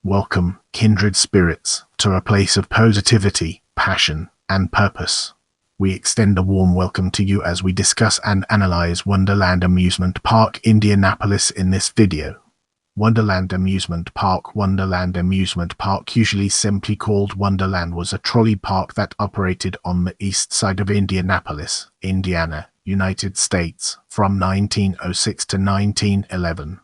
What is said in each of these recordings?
Welcome, kindred spirits, to a place of positivity, passion, and purpose. We extend a warm welcome to you as we discuss and analyze Wonderland Amusement Park, Indianapolis in this video. Wonderland Amusement Park. Wonderland Amusement Park, usually simply called Wonderland, was a trolley park that operated on the east side of Indianapolis, Indiana, United States, from 1906 to 1911.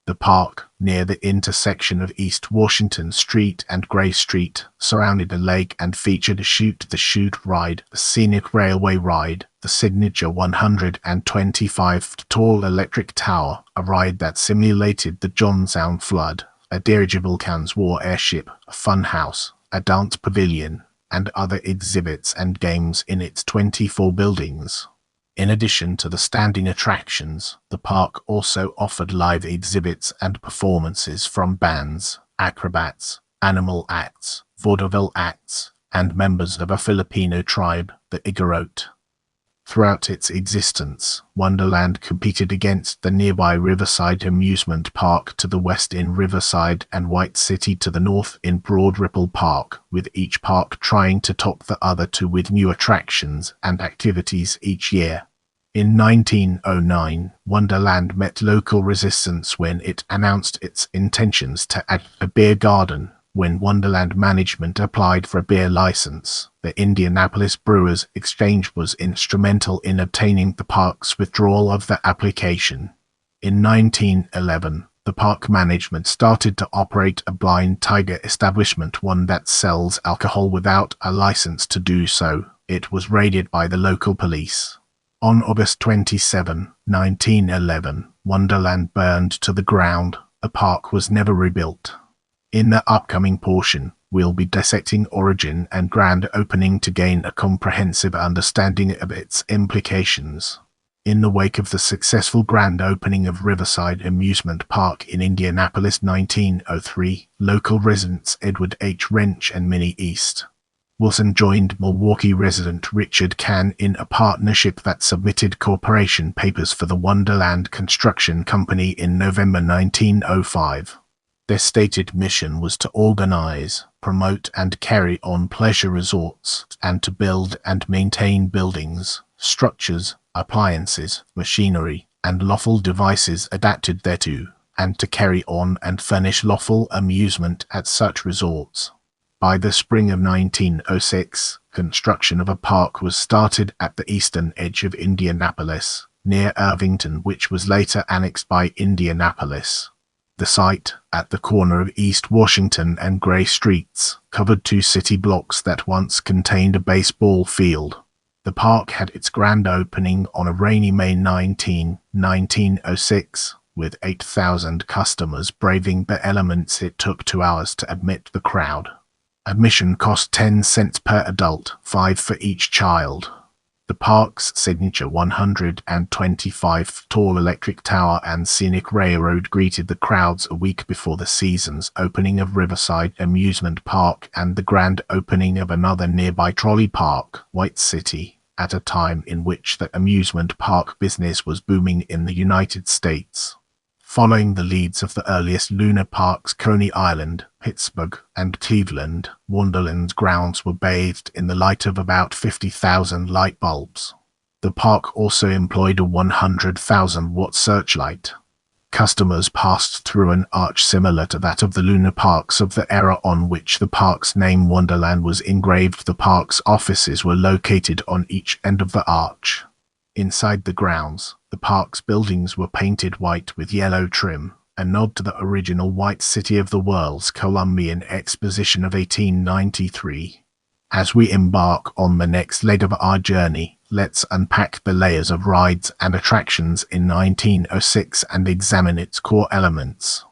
The park, near the intersection of East Washington Street and Gray Street, surrounded a lake and featured a chute, the chute ride, the scenic railway ride, the signature 125-foot tall electric tower, a ride that simulated the Johnstown Flood, a dirigible Kann's war airship, a funhouse, a dance pavilion, and other exhibits and games in its 24 buildings. In addition to the standing attractions, the park also offered live exhibits and performances from bands, acrobats, animal acts, vaudeville acts, and members of a Filipino tribe, the Igorrote. Throughout its existence, Wonderland competed against the nearby Riverside Amusement Park to the west in Riverside and White City to the north in Broad Ripple Park, with each park trying to top the other two with new attractions and activities each year. In 1909, Wonderland met local resistance when it announced its intentions to add a beer garden. When Wonderland management applied for a beer license, the Indianapolis Brewers Exchange was instrumental in obtaining the park's withdrawal of the application. In 1911, the park management started to operate a blind tiger establishment, one that sells alcohol without a license to do so. It was raided by the local police. On August 27, 1911, Wonderland burned to the ground. The park was never rebuilt. In the upcoming portion, we'll be dissecting origin and grand opening to gain a comprehensive understanding of its implications. In the wake of the successful grand opening of Riverside Amusement Park in Indianapolis 1903, local residents Edward H. Wrench and Minnie East Wilson joined Milwaukee resident Richard Kann in a partnership that submitted corporation papers for the Wonderland Construction Company in November 1905. Their stated mission was to organize, promote, and carry on pleasure resorts, and to build and maintain buildings, structures, appliances, machinery, and lawful devices adapted thereto, and to carry on and furnish lawful amusement at such resorts. By the spring of 1906, construction of a park was started at the eastern edge of Indianapolis, near Irvington, which was later annexed by Indianapolis. The site, at the corner of East Washington and Gray Streets, covered 2 city blocks that once contained a baseball field. The park had its grand opening on a rainy May 19, 1906, with 8,000 customers braving the elements. It took 2 hours to admit the crowd. Admission cost 10 cents per adult, 5 for each child. The park's signature 125-foot tall electric tower and scenic railroad greeted the crowds a week before the season's opening of Riverside Amusement Park and the grand opening of another nearby trolley park, White City, at a time in which the amusement park business was booming in the United States. Following the leads of the earliest lunar parks, Coney Island, Pittsburgh, and Cleveland, Wonderland's grounds were bathed in the light of about 50,000 light bulbs. The park also employed a 100,000-watt searchlight. Customers passed through an arch similar to that of the lunar parks of the era on which the park's name Wonderland was engraved. The park's offices were located on each end of the arch. Inside the grounds, the park's buildings were painted white with yellow trim, a nod to the original White City of the World's Columbian Exposition of 1893. As we embark on the next leg of our journey, let's unpack the layers of rides and attractions in 1906 and examine its core elements.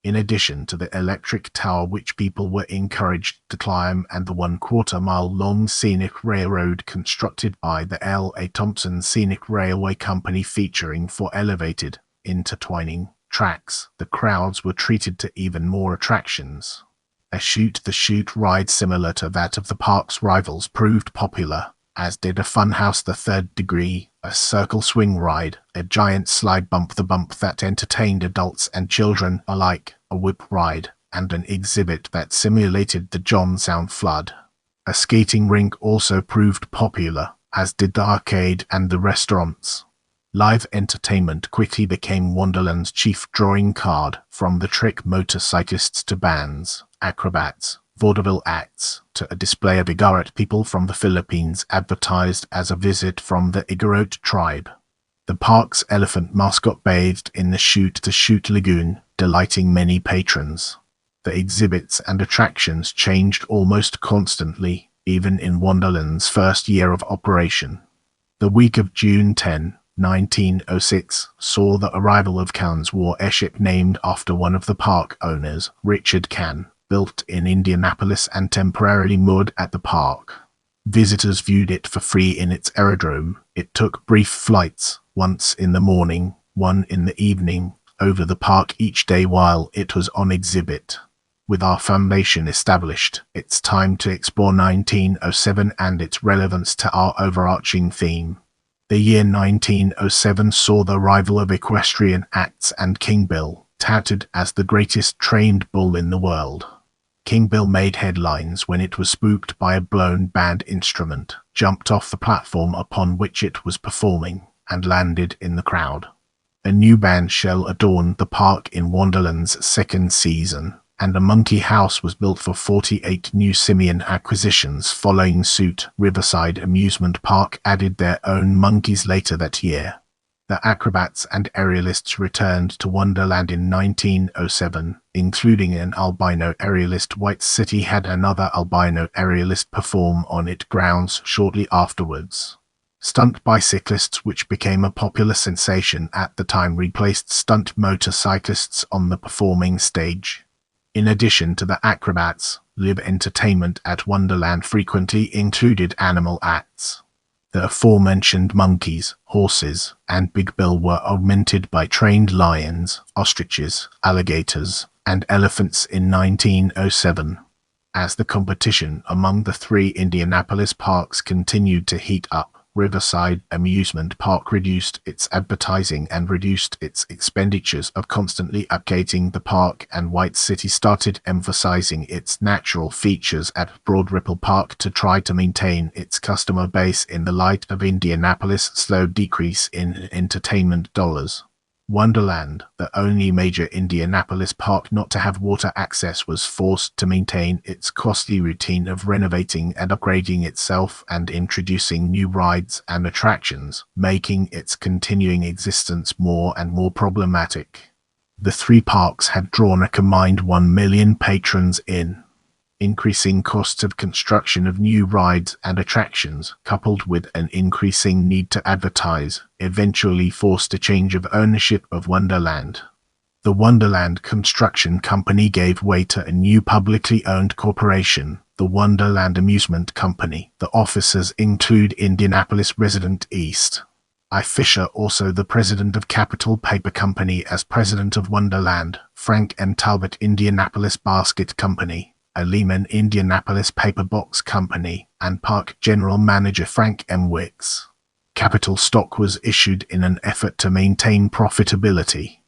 In addition to the electric tower which people were encouraged to climb and the 1/4-mile-long scenic railroad constructed by the L.A. Thompson Scenic Railway Company featuring 4 elevated, intertwining tracks, the crowds were treated to even more attractions. A chute, the chute ride similar to that of the park's rivals, proved popular, as did a funhouse, the Third Degree, a circle swing ride, a giant slide bump, the bump that entertained adults and children alike, a whip ride, and an exhibit that simulated the Johnstown Flood. A skating rink also proved popular, as did the arcade and the restaurants. Live entertainment quickly became Wonderland's chief drawing card, from the trick motorcyclists to bands, acrobats, vaudeville acts, to a display of Igorrote people from the Philippines advertised as a visit from the Igorrote tribe. The park's elephant mascot bathed in the chute lagoon, delighting many patrons. The exhibits and attractions changed almost constantly, even in Wonderland's first year of operation. The week of June 10, 1906 saw the arrival of Kann's war airship, named after one of the park owners, Richard Kann, built in Indianapolis and temporarily moored at the park. Visitors viewed it for free in its aerodrome. It took brief flights, once in the morning, one in the evening, over the park each day while it was on exhibit. With our foundation established, it's time to explore 1907 and its relevance to our overarching theme. The year 1907 saw the arrival of equestrian acts, and King Bill, touted as the greatest trained bull in the world. King Bill made headlines when it was spooked by a blown band instrument, jumped off the platform upon which it was performing, and landed in the crowd. A new band shell adorned the park in Wonderland's second season, and a monkey house was built for 48 new simian acquisitions following suit. Riverside Amusement Park added their own monkeys later that year. The acrobats and aerialists returned to Wonderland in 1907, including an albino aerialist. White City had another albino aerialist perform on its grounds shortly afterwards. Stunt bicyclists, which became a popular sensation at the time, replaced stunt motorcyclists on the performing stage. In addition to the acrobats, live entertainment at Wonderland frequently included animal acts. The aforementioned monkeys, horses, and Big Bill were augmented by trained lions, ostriches, alligators, and elephants in 1907. As the competition among the three Indianapolis parks continued to heat up, Riverside Amusement Park reduced its advertising and reduced its expenditures of constantly updating the park, and White City started emphasizing its natural features at Broad Ripple Park to try to maintain its customer base in the light of Indianapolis' slow decrease in entertainment dollars. Wonderland, the only major Indianapolis park not to have water access, was forced to maintain its costly routine of renovating and upgrading itself and introducing new rides and attractions, making its continuing existence more and more problematic. The three parks had drawn a combined 1 million patrons in. Increasing costs of construction of new rides and attractions, coupled with an increasing need to advertise, eventually forced a change of ownership of Wonderland. The Wonderland Construction Company gave way to a new publicly owned corporation, the Wonderland Amusement Company. The officers include Indianapolis resident East I. Fisher, also the president of Capital Paper Company, as president of Wonderland, Frank and Talbot Indianapolis Basket Company, a Lehman Indianapolis Paper Box Company, and Park General Manager Frank M. Wicks. Capital stock was issued in an effort to maintain profitability.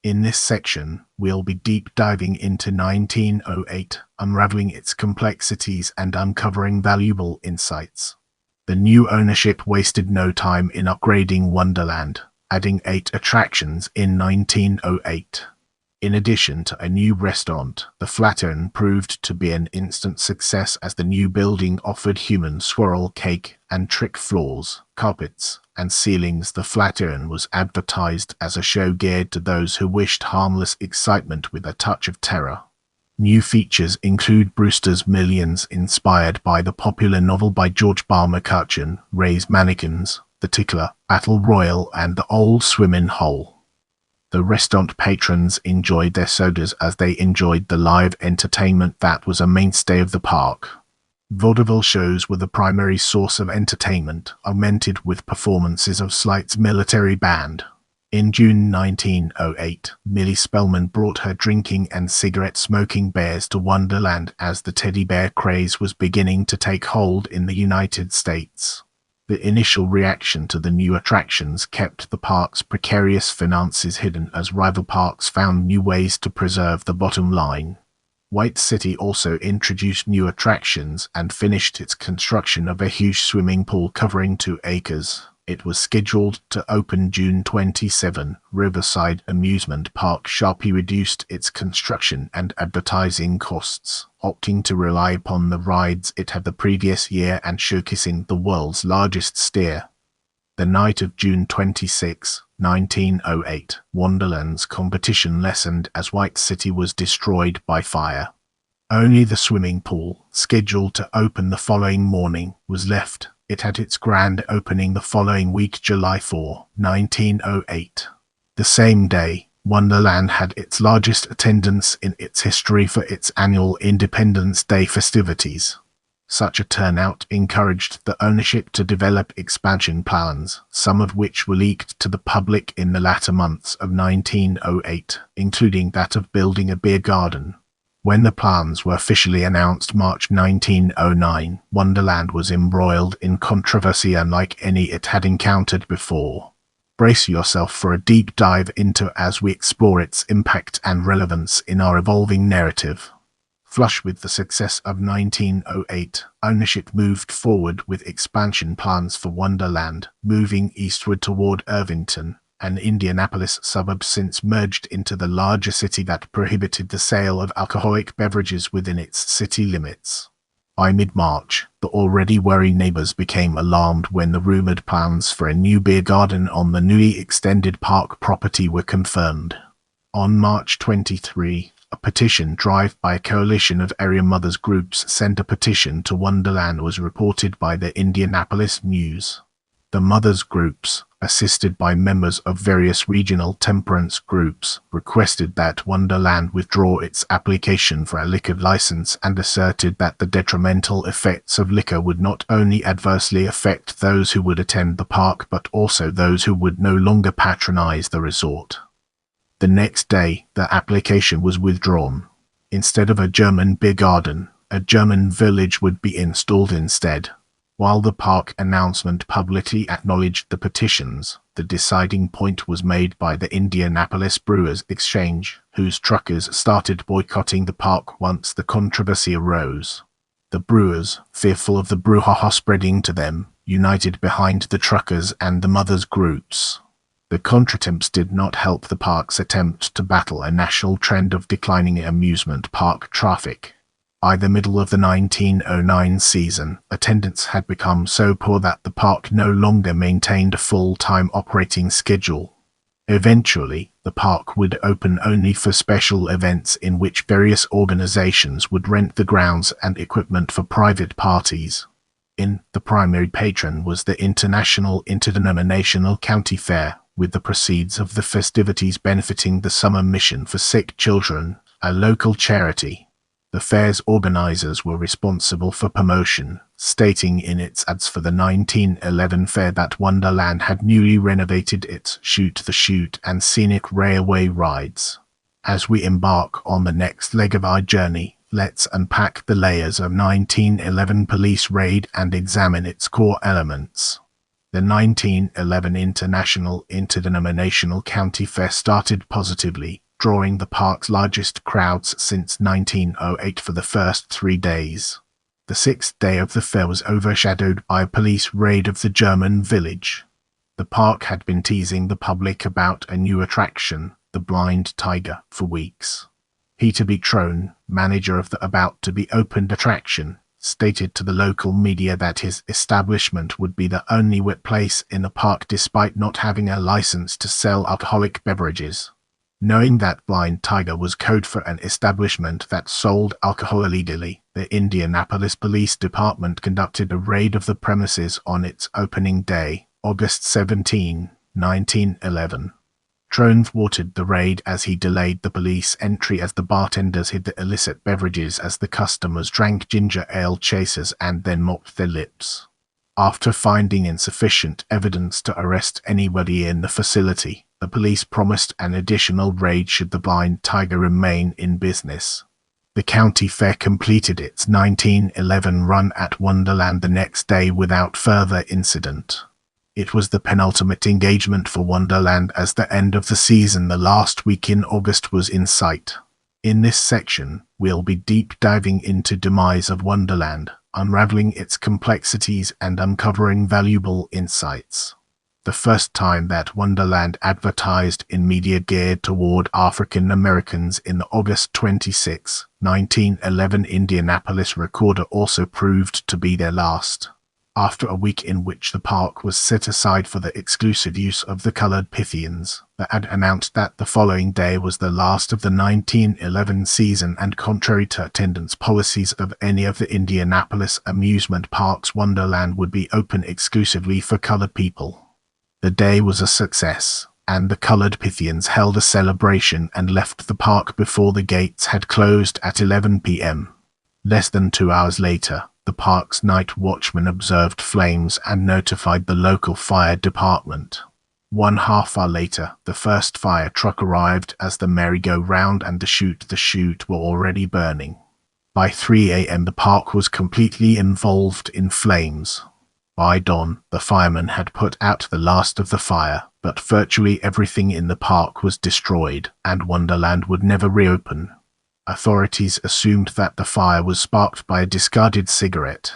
In this section, we'll be deep diving into 1908, unraveling its complexities and uncovering valuable insights. The new ownership wasted no time in upgrading Wonderland, adding 8 attractions in 1908. In addition to a new restaurant, the Flatiron proved to be an instant success as the new building offered human swirl cake and trick floors, carpets, and ceilings. The Flatiron was advertised as a show geared to those who wished harmless excitement with a touch of terror. New features include Brewster's Millions, inspired by the popular novel by George Bar McCutcheon, Ray's Mannequins, The Tickler, Battle Royal, and The Old Swimmin' Hole. The restaurant patrons enjoyed their sodas as they enjoyed the live entertainment that was a mainstay of the park. Vaudeville shows were the primary source of entertainment, augmented with performances of Slight's military band. In June 1908, Millie Spellman brought her drinking and cigarette-smoking bears to Wonderland as the teddy bear craze was beginning to take hold in the United States. The initial reaction to the new attractions kept the park's precarious finances hidden as rival parks found new ways to preserve the bottom line. White City also introduced new attractions and finished its construction of a huge swimming pool covering 2 acres. It was scheduled to open June 27. Riverside Amusement Park sharply reduced its construction and advertising costs, opting to rely upon the rides it had the previous year and showcasing the world's largest steer. The night of June 26, 1908, Wonderland's competition lessened as White City was destroyed by fire. Only the swimming pool, scheduled to open the following morning, was left. It had its grand opening the following week, July 4, 1908. The same day, Wonderland had its largest attendance in its history for its annual Independence Day festivities. Such a turnout encouraged the ownership to develop expansion plans, some of which were leaked to the public in the latter months of 1908, including that of building a beer garden. When the plans were officially announced March 1909, Wonderland was embroiled in controversy unlike any it had encountered before. Brace yourself for a deep dive into as we explore its impact and relevance in our evolving narrative. Flush with the success of 1908, ownership moved forward with expansion plans for Wonderland, moving eastward toward Irvington, an Indianapolis suburb since merged into the larger city that prohibited the sale of alcoholic beverages within its city limits. By mid-March, the already worried neighbors became alarmed when the rumored plans for a new beer garden on the newly extended park property were confirmed. On March 23, a petition drive by a coalition of area mothers groups sent a petition to Wonderland was reported by the Indianapolis News. The mothers groups, assisted by members of various regional temperance groups, requested that Wonderland withdraw its application for a liquor license and asserted that the detrimental effects of liquor would not only adversely affect those who would attend the park but also those who would no longer patronize the resort. The next day, the application was withdrawn. Instead of a German beer garden, a German village would be installed instead. While the park announcement publicly acknowledged the petitions, the deciding point was made by the Indianapolis Brewers Exchange, whose truckers started boycotting the park once the controversy arose. The brewers, fearful of the brouhaha spreading to them, united behind the truckers and the mothers groups. The contretemps did not help the park's attempt to battle a national trend of declining amusement park traffic. By the middle of the 1909 season, attendance had become so poor that the park no longer maintained a full-time operating schedule. Eventually, the park would open only for special events in which various organizations would rent the grounds and equipment for private parties. The primary patron was the International Interdenominational County Fair, with the proceeds of the festivities benefiting the Summer Mission for Sick Children, a local charity. The fair's organizers were responsible for promotion, stating in its ads for the 1911 fair that Wonderland had newly renovated its chute and scenic railway rides. As we embark on the next leg of our journey, let's unpack the layers of 1911 police raid and examine its core elements. The 1911 International Interdenominational County Fair started positively, drawing the park's largest crowds since 1908 for the first 3 days. The 6th day of the fair was overshadowed by a police raid of the German village. The park had been teasing the public about a new attraction, the Blind Tiger, for weeks. Peter Betrone, manager of the about-to-be-opened attraction, stated to the local media that his establishment would be the only wet place in the park despite not having a license to sell alcoholic beverages. Knowing that Blind Tiger was code for an establishment that sold alcohol illegally, the Indianapolis Police Department conducted a raid of the premises on its opening day, August 17, 1911. Trone thwarted the raid as he delayed the police entry as the bartenders hid the illicit beverages as the customers drank ginger ale chasers and then mopped their lips. After finding insufficient evidence to arrest anybody in the facility, the police promised an additional raid should the Blind Tiger remain in business. The county fair completed its 1911 run at Wonderland the next day without further incident. It was the penultimate engagement for Wonderland as the end of the season, the last week in August, was in sight. In this section, we'll be deep diving into demise of Wonderland, unraveling its complexities and uncovering valuable insights. The first time that Wonderland advertised in media geared toward African Americans in the August 26, 1911 Indianapolis Recorder also proved to be their last. After a week in which the park was set aside for the exclusive use of the colored pavilions, the ad announced that the following day was the last of the 1911 season, and contrary to attendance policies of any of the Indianapolis amusement parks, Wonderland would be open exclusively for colored people. The day was a success, and the colored pavilions held a celebration and left the park before the gates had closed at 11 p.m. Less than 2 hours later, the park's night watchman observed flames and notified the local fire department. 1/2 hour later, the first fire truck arrived as the merry-go-round and the chute were already burning. By 3 a.m. the park was completely involved in flames. By dawn, the firemen had put out the last of the fire, but virtually everything in the park was destroyed, and Wonderland would never reopen. Authorities assumed that the fire was sparked by a discarded cigarette.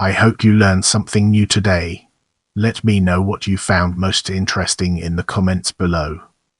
I hope you learned something new today. Let me know what you found most interesting in the comments below.